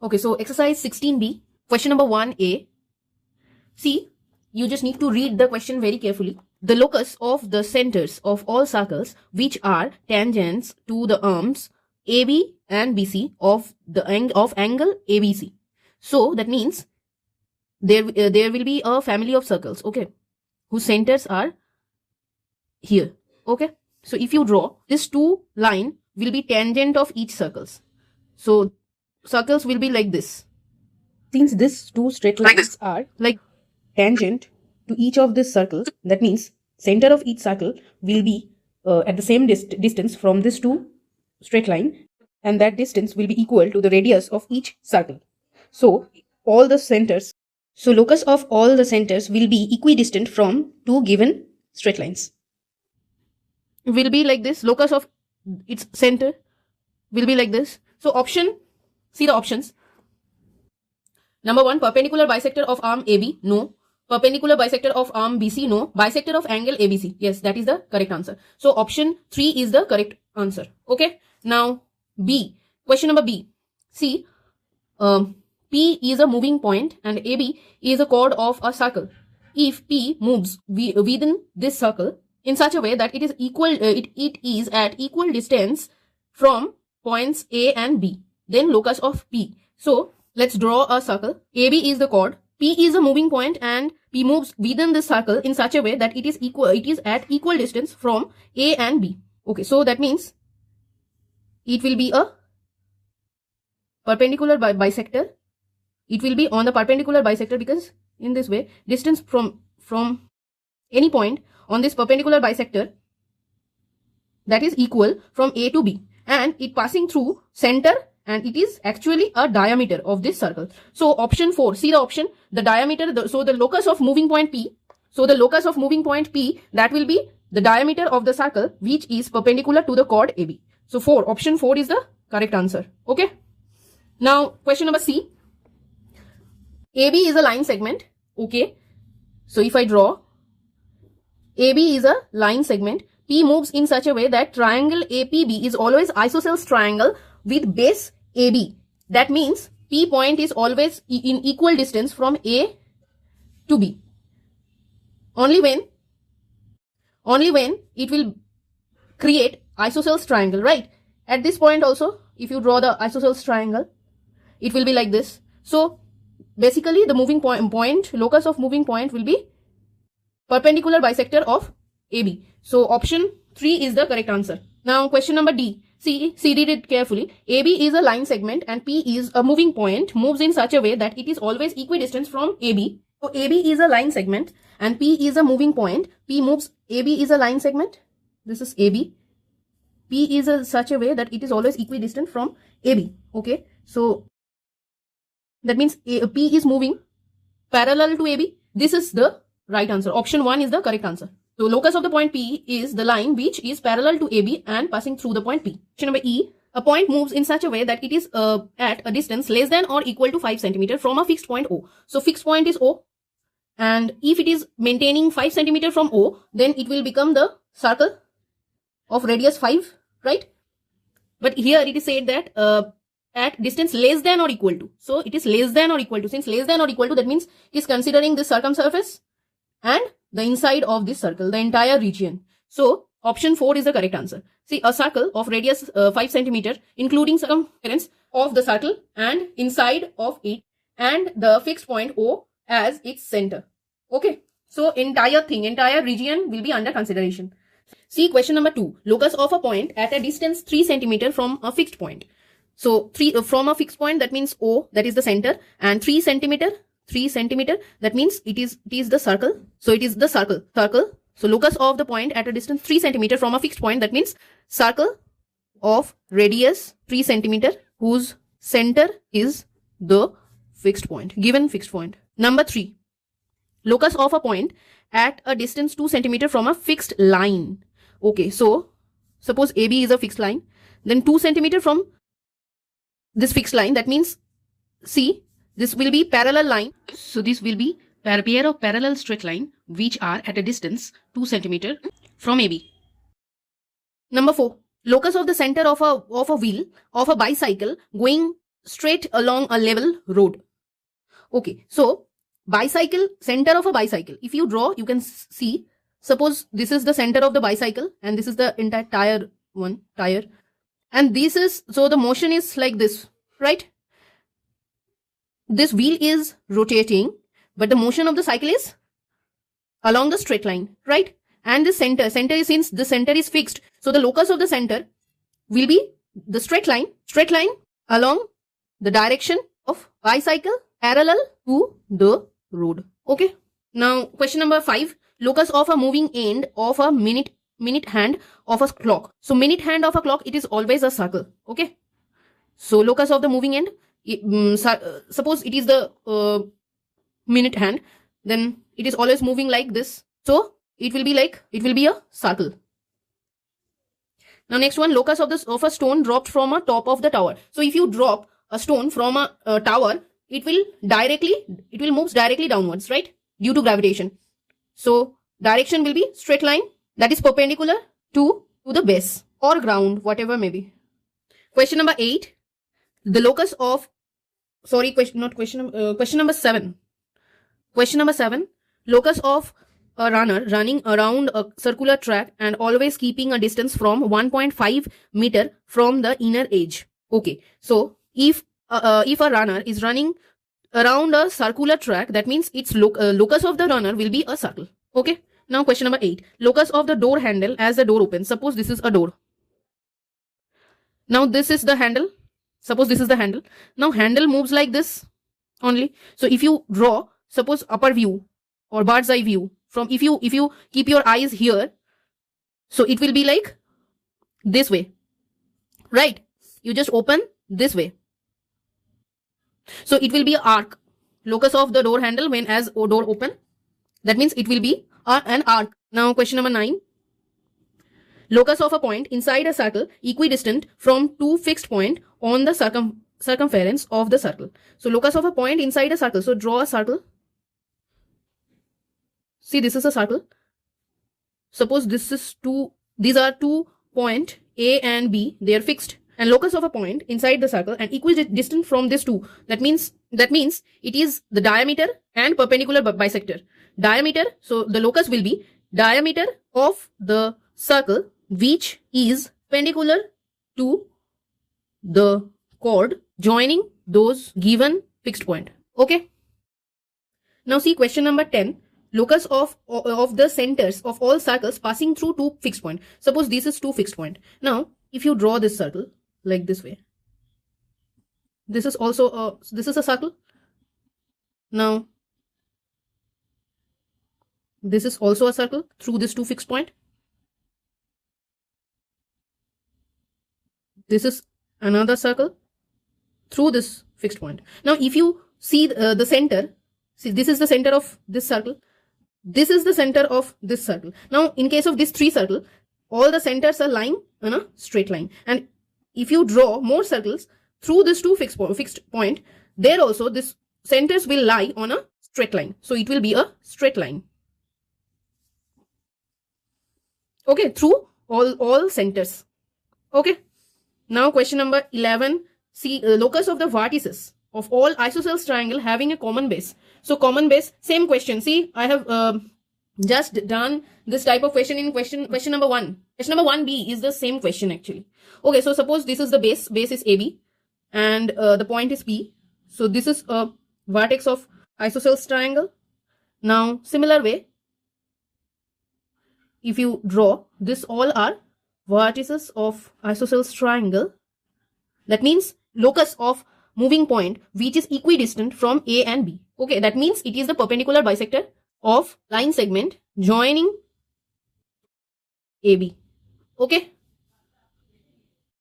Okay, so exercise 16B, question number 1A. See, you just need to read the question very carefully. The locus of the centers of all circles which are tangents to the arms AB and BC of angle ABC. So that means there will be a family of circles, okay, whose centers are here, okay. So if you draw, this two line will be tangent of each circles. So circles will be like this. Since these two straight lines are like tangent to each of these circles, that means center of each circle will be at the same distance from this two straight line, and that distance will be equal to the radius of each circle. So all the centers, so locus of all the centers will be equidistant from two given straight lines. Will be like this. Locus of its center will be like this. So option, see the options. Number 1, perpendicular bisector of arm AB, no. Perpendicular bisector of arm BC, no. Bisector of angle ABC, yes, that is the correct answer. So option 3 is the correct answer. Okay. Now B, question number B. See, P is a moving point and AB is a chord of a circle. If P moves within this circle in such a way that it is equal, it is at equal distance from points A and B, then locus of P. So let's draw a circle. AB is the chord, P is a moving point, and P moves within this circle in such a way that it is at equal distance from A and B. Okay, so that means it will be a perpendicular bisector. It will be on the perpendicular bisector because in this way distance from any point on this perpendicular bisector, that is equal from A to B, and it passing through center, and it is actually a diameter of this circle. So option 4, see the option, the diameter, so the locus of moving point P, so the locus of moving point P, that will be the diameter of the circle which is perpendicular to the chord AB. So option 4 is the correct answer. Okay. Now question number C. AB is a line segment. Okay. So if I draw, AB is a line segment. P moves in such a way that triangle APB is always isosceles triangle with base AB. That means P point is always in equal distance from A to B. Only when it will create isosceles triangle, right? At this point also, if you draw the isosceles triangle, it will be like this. So basically the moving point, locus of moving point will be perpendicular bisector of AB. So option 3 is the correct answer. Now question number D. See, read it carefully. AB is a line segment and P is a moving point, moves in such a way that it is always equidistant from AB. So AB is a line segment and P is a moving point. P moves, AB is a line segment. This is AB. P is such a way that it is always equidistant from AB. Okay. So that means P is moving parallel to AB. This is the right answer. Option 1 is the correct answer. So locus of the point P is the line which is parallel to AB and passing through the point P. Question number E. A point moves in such a way that it is at a distance less than or equal to 5 cm from a fixed point O. So fixed point is O. And if it is maintaining 5 cm from O, then it will become the circle of radius 5, right? But here it is said that at distance less than or equal to. So it is less than or equal to. Since less than or equal to, that means it is considering this circumsurface and the inside of this circle, the entire region. So option 4 is the correct answer. See, a circle of radius 5 cm, including circumference of the circle and inside of it, and the fixed point O as its center. Okay. So entire region will be under consideration. See question number 2. Locus of a point at a distance 3 cm from a fixed point. So from a fixed point, that means O, that is the center, and 3 cm, that means it is the circle. So it is the circle, So locus of the point at a distance 3 centimeter from a fixed point, that means circle of radius 3 centimeter whose center is the fixed point, given fixed point. Number 3, locus of a point at a distance 2 centimeter from a fixed line. Okay, so suppose AB is a fixed line, then 2 centimeter from this fixed line, that means see, this will be parallel line. So this will be pair of parallel straight line which are at a distance 2 centimeter from AB. Number 4, locus of the center of a wheel of a bicycle going straight along a level road. Okay, so bicycle, center of a bicycle, if you draw, you can see, suppose this is the center of the bicycle and this is the entire tire, and this is, so the motion is like this, right? This wheel is rotating, but the motion of the cycle is along the straight line, right? And the center is, since the center is fixed, so the locus of the center will be the straight line along the direction of bicycle parallel to the road. Okay. Now question number 5, locus of a moving end of a minute hand of a clock. So minute hand of a clock, it is always a circle. Okay. So locus of the moving end, suppose it is the minute hand, then it is always moving like this. So it will be a circle. Now next one, locus of a stone dropped from a top of the tower. So if you drop a stone from a tower, it will move directly downwards, right? Due to gravitation. So direction will be straight line that is perpendicular to the base or ground, whatever may be. Question number 8, the locus of, question number 7. Question number 7, locus of a runner running around a circular track and always keeping a distance from 1.5 meter from the inner edge. Okay, so if a runner is running around a circular track, that means its locus of the runner will be a circle. Okay. Now question number 8, locus of the door handle as the door opens. Suppose this is a door. Now this is the handle. Suppose this is the handle. Now handle moves like this only. So if you draw, suppose upper view or bird's eye view, from if you keep your eyes here, so it will be like this way, right? You just open this way. So it will be an arc. Locus of the door handle when as door open, that means it will be an arc. Now question number 9, locus of a point inside a circle equidistant from two fixed point on the circumference of the circle. So locus of a point inside a circle. So draw a circle. See, this is a circle. Suppose these are 2 point A and B, they are fixed. And locus of a point inside the circle and equidistant from this 2. That means it is the diameter and perpendicular bisector. Diameter, so the locus will be diameter of the circle which is perpendicular to the chord joining those given fixed point. Okay. Now see question number 10. Locus of the centers of all circles passing through 2 fixed point. Suppose this is 2 fixed point. Now if you draw this circle like this way, this is also this is a circle. Now this is also a circle through this 2 fixed point. This is another circle through this fixed point. Now if you see the center, see, this is the center of this circle, this is the center of this circle. Now in case of this 3 circle, all the centers are lying on a straight line, and if you draw more circles through this 2 fixed point, there also this centers will lie on a straight line. So it will be a straight line. Okay, through all centers. Okay. Now question number 11. See, locus of the vertices of all isosceles triangle having a common base. So common base, same question. See, I have just done this type of question in question number 1. Question number 1B is the same question actually. Okay, so suppose this is the base is AB and the point is P. So this is a vertex of isosceles triangle. Now similar way, if you draw, this all are vertices of isosceles triangle. That means locus of moving point which is equidistant from A and B. Okay, that means it is the perpendicular bisector of line segment joining AB. Okay.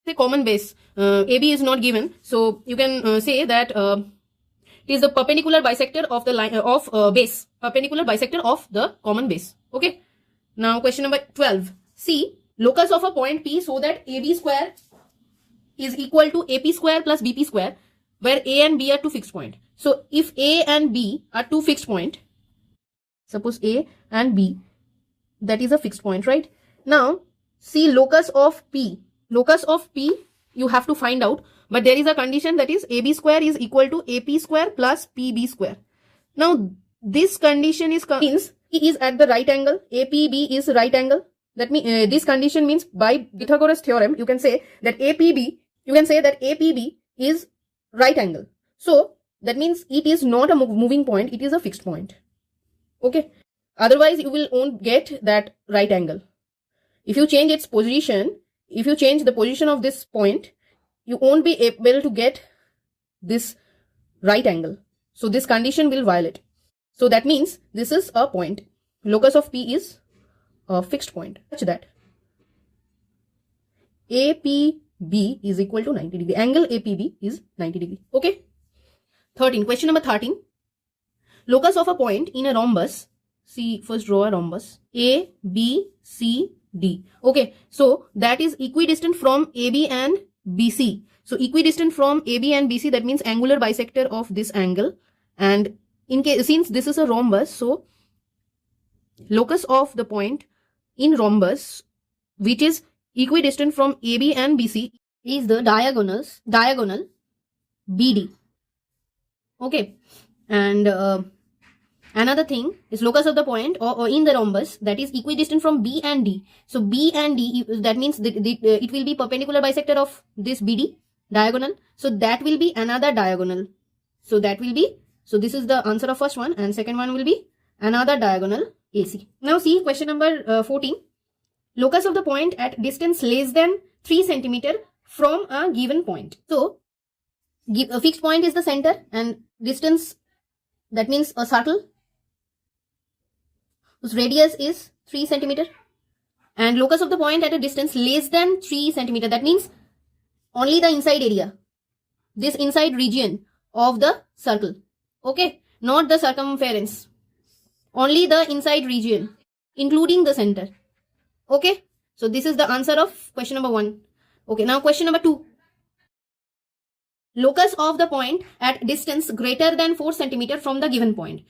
The common base AB is not given, so you can say that it is the perpendicular bisector of the line of base, perpendicular bisector of the common base. Okay. Now question number 12. See locus of a point P so that AB square is equal to AP square plus BP square, where A and B are two fixed point. So if A and B are two fixed point, suppose A and B, that is a fixed point, right? Now see locus of P. Locus of P you have to find out, but there is a condition, that is AB square is equal to AP square plus PB square. Now this condition means P is at the right angle, APB is right angle. That means this condition means by Pythagoras theorem you can say that APB is right angle. So that means it is not a moving point, it is a fixed point. Okay. Otherwise you will won't get that right angle. If you change its position, if you change the position of this point, you won't be able to get this right angle. So this condition will violate. So that means this is a point. Locus of P is a fixed point. Such that APB is equal to 90 degree. Angle APB is 90 degree. Okay. 13. Question number 13. Locus of a point in a rhombus. See, first draw a rhombus. A, B, C, D. Okay. So that is equidistant from AB and BC. So equidistant from AB and BC, that means angular bisector of this angle. And in case, since this is a rhombus, so locus of the point in rhombus which is equidistant from AB and BC is the diagonal BD. Okay. And another thing is locus of the point or in the rhombus that is equidistant from B and D. So B and D, that means it will be perpendicular bisector of this BD diagonal. So that will be another diagonal. So that will be, so this is the answer of first one, and second one will be another diagonal AC. Now see question number 14. Locus of the point at distance less than 3 cm from a given point. So a fixed point is the center and distance, that means a circle whose radius is 3 cm, and locus of the point at a distance less than 3 cm, that means only the inside area, this inside region of the circle. Okay, not the circumference, only the inside region including the center. Okay, so this is the answer of question number 1. Okay, now question number 2. Locus of the point at distance greater than 4 cm from the given point.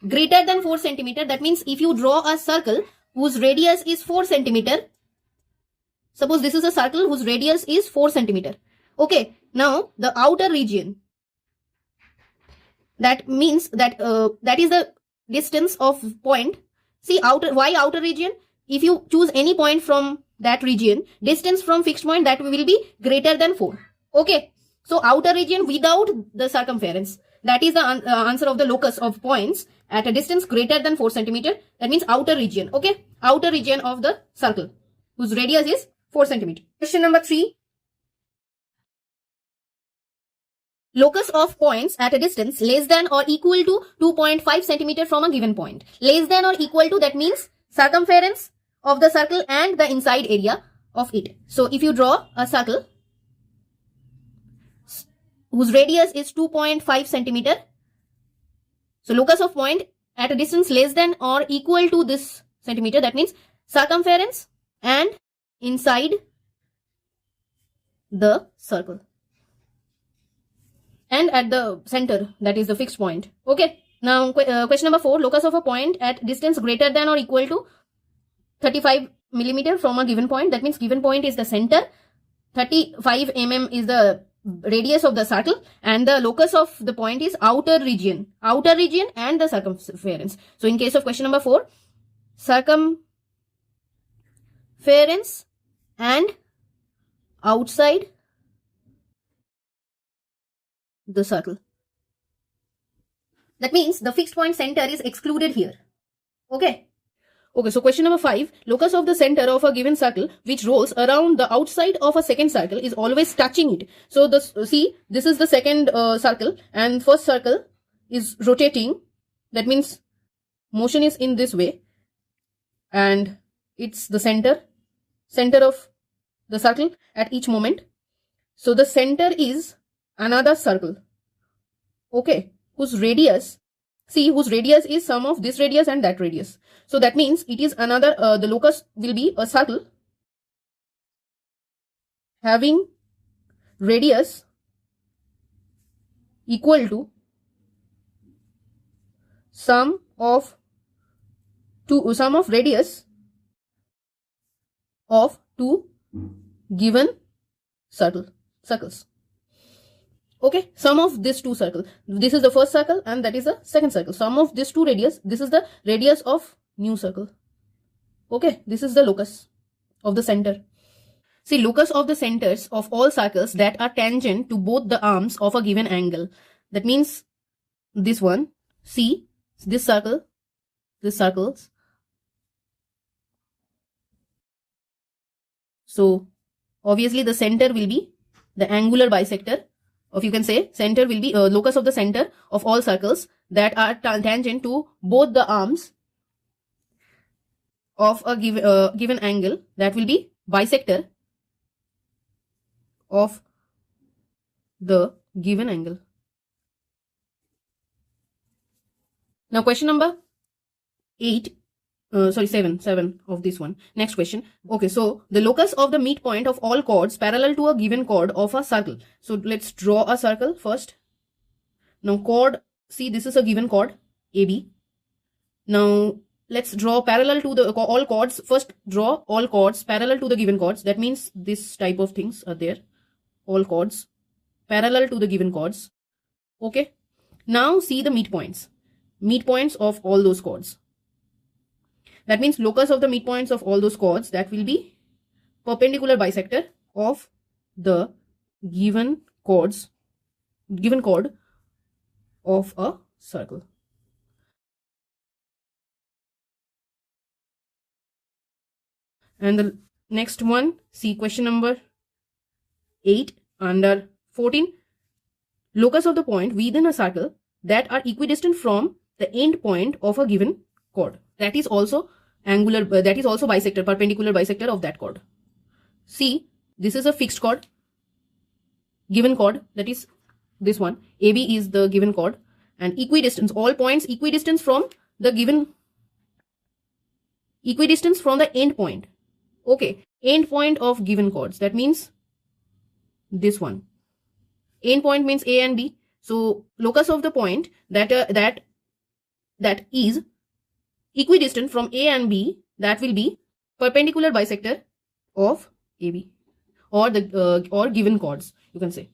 Greater than 4 cm, that means if you draw a circle whose radius is 4 cm, suppose this is a circle whose radius is 4 cm. Okay, now the outer region, that means that that is the distance of point. See, why outer region? If you choose any point from that region, distance from fixed point, that will be greater than 4. Okay, so outer region without the circumference, that is the answer of the locus of points at a distance greater than 4 cm. That means outer region. Okay, outer region of the circle whose radius is 4 cm. Question number 3. Locus of points at a distance less than or equal to 2.5 cm from a given point. Less than or equal to, that means circumference of the circle and the inside area of it. So if you draw a circle whose radius is 2.5 cm, so locus of point at a distance less than or equal to this centimeter, that means circumference and inside the circle, and at the center, that is the fixed point. Okay, now question number 4. Locus of a point at distance greater than or equal to 35 mm from a given point, that means given point is the center, 35 mm is the radius of the circle, and the locus of the point is outer region and the circumference. So in case of question number 4, circumference and outside the circle. That means the fixed point center is excluded here. Okay. Okay, so question number 5. Locus of the center of a given circle which rolls around the outside of a second circle is always touching it. So see, this is the second circle, and first circle is rotating. That means motion is in this way, and it's the center. center of the circle at each moment. So the center is another circle, okay, whose radius, see, whose radius is sum of this radius and that radius. So that means it is another, the locus will be a circle having radius equal to sum of radius of two given circles. Okay, sum of this two circle. This is the first circle and that is the second circle. Sum of this two radius. This is the radius of new circle. Okay, this is the locus of the center. See, locus of the centers of all circles that are tangent to both the arms of a given angle. That means this one. See, this circle, this circles. So obviously the center will be the angular bisector, or you can say center will be locus of the center of all circles that are tangent to both the arms of a given angle. That will be bisector of the given angle. Now question number 7 of this one. Next question. Okay, so the locus of the midpoint of all chords parallel to a given chord of a circle. So let's draw a circle first. Now chord, see, this is a given chord AB. Now let's draw parallel to the all chords. First draw all chords parallel to the given chords. That means this type of things are there. All chords parallel to the given chords. Okay. Now see the midpoints. Midpoints of all those chords. That means locus of the midpoints of all those chords, that will be perpendicular bisector of the given chord of a circle. And the next one, see question number 8 under 14. Locus of the point within a circle that are equidistant from the end point of a given chord. That is also angular, that is also bisector, perpendicular bisector of that chord. See, this is a fixed chord, given chord, that is this one. AB is the given chord, and equidistance, all points equidistance from the given, equidistance from the end point. Okay, end point of given chords. That means this one. End point means A and B. So locus of the point that is equidistant from A and B, that will be perpendicular bisector of AB, or the or given chords, you can say.